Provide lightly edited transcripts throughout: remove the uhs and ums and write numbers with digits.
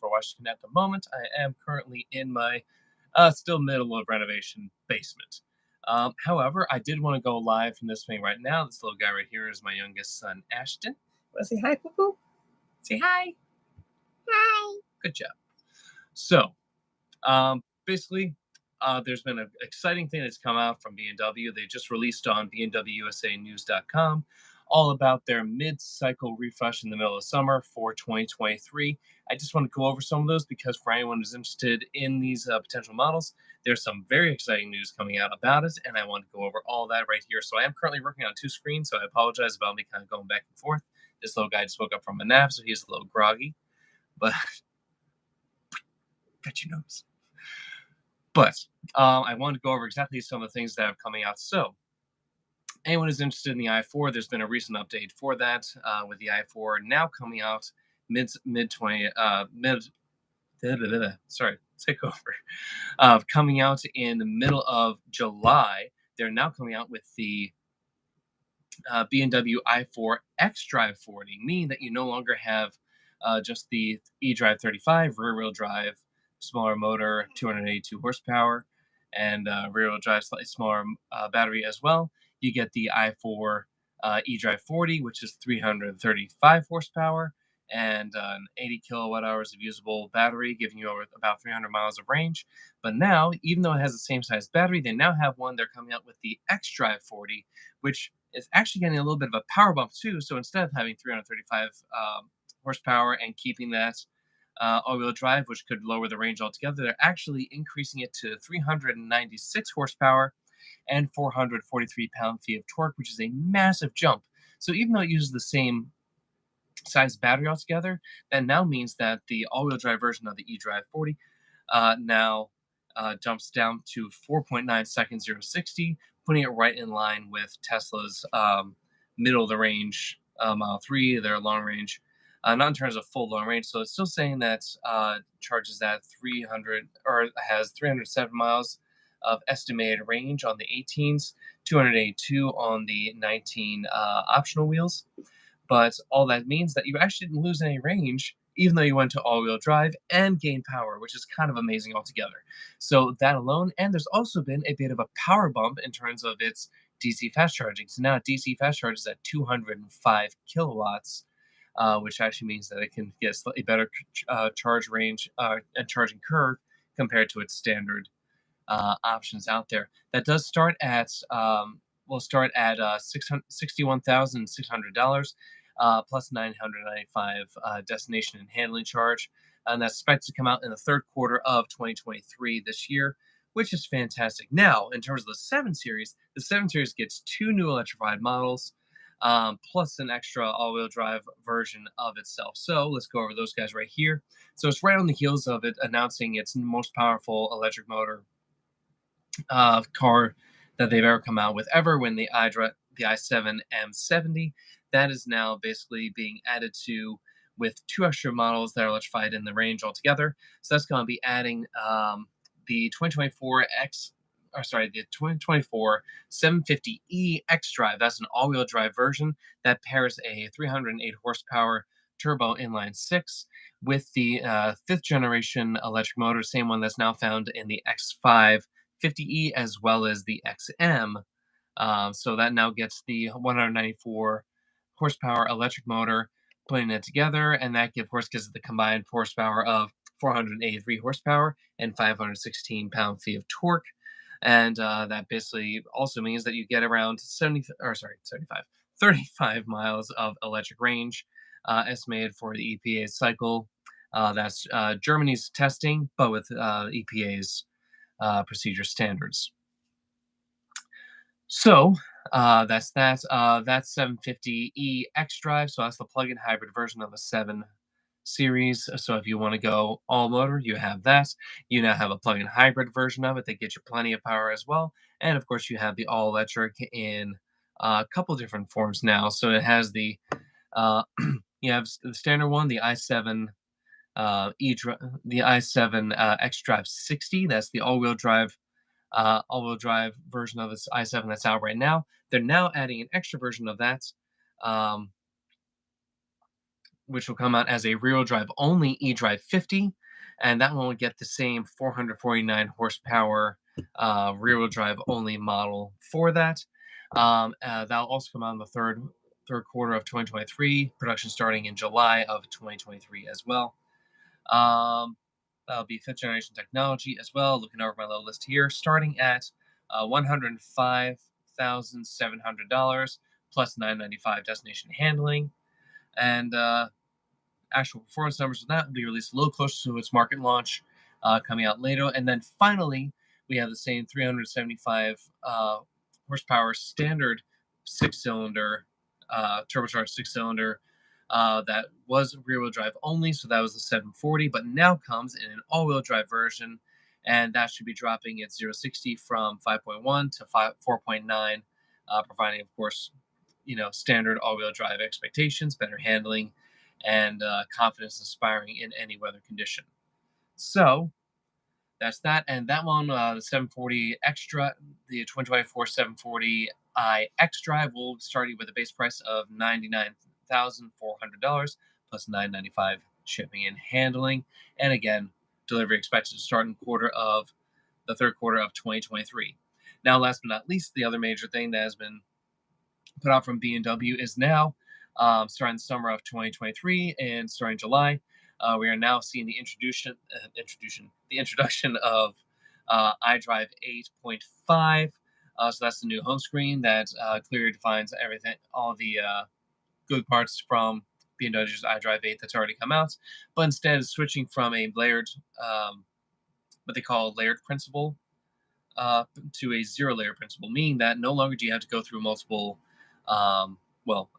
Washington at the moment. I am currently in my still middle of renovation basement. However, I did want to go live from this thing right now. This little guy right here is my youngest son, Ashton. Want to say hi, Poo Poo? Say hi. Hi. Good job. So, basically, there's been an exciting thing that's come out from BMW. They just released on BMWUSAnews.com all about their mid-cycle refresh in the middle of summer for 2023. I just want to go over some of those because for anyone who's interested in these potential models, there's some very exciting news coming out about it, and I want to go over all that right here. So I am currently working on two screens, so I apologize about me kind of going back and forth. This little guy just woke up from a nap, so he's a little groggy, but got your nose. But I wanted to go over exactly some of the things that are coming out. So anyone who's interested in the i4, there's been a recent update for that with the i4 now coming out mid sorry, take over. Coming out in the middle of July. They're now coming out with the BMW i4 xDrive 40, meaning that you no longer have just the eDrive 35 rear-wheel drive, smaller motor, 282 horsepower, and rear-wheel drive, slightly smaller battery as well. You get the i4 eDrive 40, which is 335 horsepower and an 80 kilowatt hours of usable battery, giving you over about 300 miles of range. But now, even though it has the same size battery, they now have one. They're coming out with the xDrive 40, which is actually getting a little bit of a power bump too. So instead of having 335 horsepower and keeping that all-wheel drive, which could lower the range altogether, they're actually increasing it to 396 horsepower and 443 pound-feet of torque, which is a massive jump. So even though it uses the same size battery altogether, that now means that the all-wheel drive version of the eDrive 40 now jumps down to 4.9 seconds 0 to 60, putting it right in line with Tesla's middle of the range Model 3, their long range, not in terms of full long range. So it's still saying that charges at 300 or has 307 miles of estimated range on the 18s, 282 on the 19 optional wheels. But all that means that you actually didn't lose any range, even though you went to all-wheel drive and gained power, which is kind of amazing altogether. So that alone, and there's also been a bit of a power bump in terms of its DC fast charging. So now DC fast charge is at 205 kilowatts, which actually means that it can get a slightly better charge range and charging curve compared to its standard options out there. That does start at will start at $61,600 plus $995 destination and handling charge, and that's expected to come out in the third quarter of 2023 this year, which is fantastic. Now, in terms of the 7 Series, the 7 Series gets 2 new electrified models, plus an extra all-wheel drive version of itself. So let's go over those guys right here. So it's right on the heels of it announcing its most powerful electric motor car that they've ever come out with ever, when the i7 M70. That is now basically being added to with 2 extra models that are electrified in the range altogether. So that's going to be adding the 2024 750E xDrive. That's an all-wheel drive version that pairs a 308 horsepower turbo inline 6 with the 5th generation electric motor, same one that's now found in the X5 50E as well as the XM. So that now gets the 194 horsepower electric motor, putting it together, and that gives the combined horsepower of 483 horsepower and 516 pound-feet of torque. And that basically also means that you get around 35 miles of electric range, estimated for the EPA's cycle. That's Germany's testing, but with EPA's procedure standards. So that's that. That's 750E xDrive. So that's the plug-in hybrid version of a 7 Series. So if you want to go all motor, you have that. You now have a plug-in hybrid version of it that gets you plenty of power as well. And of course, you have the all electric in a couple different forms now. So it has the you have the standard one, the i7 the i7 xDrive 60. That's the all-wheel drive version of this i7 that's out right now. They're now adding an extra version of that, which will come out as a rear-wheel drive only eDrive 50. and that one will get the same 449 horsepower rear-wheel drive only model for that. That'll also come out in the third quarter of 2023. Production starting in July of 2023 as well. Um, that'll be fifth generation technology as well. Looking over my little list here, starting at $105,700 plus $995 destination handling, and actual performance numbers of that will be released a little closer to its market launch, coming out later. And then finally, we have the same 375 horsepower standard six-cylinder, turbocharged six-cylinder that was rear-wheel drive only. So that was the 740, but now comes in an all-wheel drive version, and that should be dropping at 0-60 from 5.1 to 4.9, providing, of course, standard all-wheel drive expectations, better handling, and confidence inspiring in any weather condition. So that's that. And that one, the 740 Extra, the 2024 740i X Drive will start you with a base price of $99,400 plus $995 shipping and handling. And again, delivery expected to start in the third quarter of 2023. Now, last but not least, the other major thing that has been put out from BMW is now, starting the summer of 2023 and starting July. We are now seeing the introduction of iDrive 8.5. So that's the new home screen that clearly defines everything, all the good parts from BMW's iDrive 8 that's already come out, but instead is switching from a layered, what they call layered principle, to a zero layer principle, meaning that no longer do you have to go through multiple,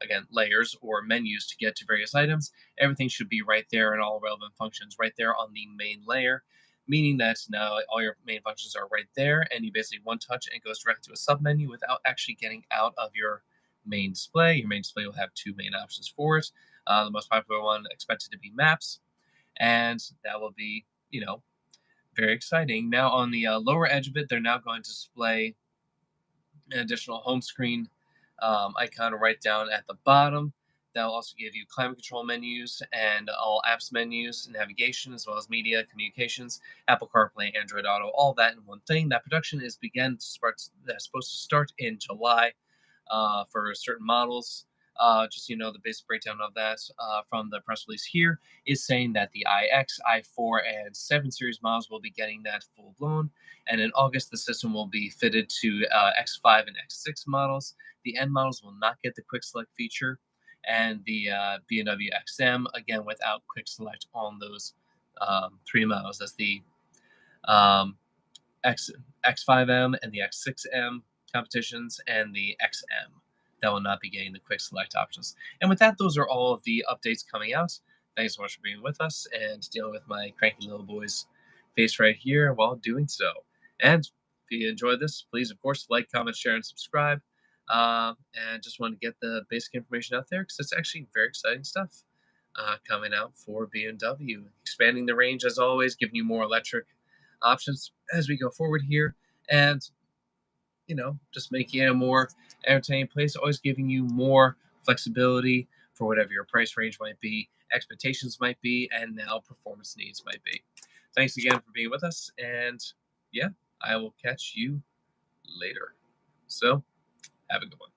again, layers or menus to get to various items. Everything should be right there and all relevant functions right there on the main layer, meaning that now all your main functions are right there and you basically one touch and it goes directly to a sub menu without actually getting out of your main display. Your main display will have two main options for it. The most popular one expected to be maps, and that will be, very exciting. Now, on the lower edge of it, they're now going to display an additional home screen icon right down at the bottom. That'll also give you climate control menus and all apps menus, navigation, as well as media, communications, Apple CarPlay, Android Auto, all that in one thing. That production is that's supposed to start in July for certain models. Just so you know, the basic breakdown of that from the press release here is saying that the iX, i4, and 7 series models will be getting that full blown. And in August, the system will be fitted to X5 and X6 models. The N models will not get the quick select feature. And the BMW XM, again, without quick select on those three models. That's the um, X X5M and the X6M competitions, and the XM that will not be getting the quick select options. And with that, those are all of the updates coming out. Thanks so much for being with us and dealing with my cranky little boy's face right here while doing so. And if you enjoyed this, please, of course, like, comment, share, and subscribe. And just want to get the basic information out there because it's actually very exciting stuff coming out for BMW. Expanding the range, as always, giving you more electric options as we go forward here. And just making it a more entertaining place, always giving you more flexibility for whatever your price range might be, expectations might be, and now performance needs might be. Thanks again for being with us, and yeah, I will catch you later. So, have a good one.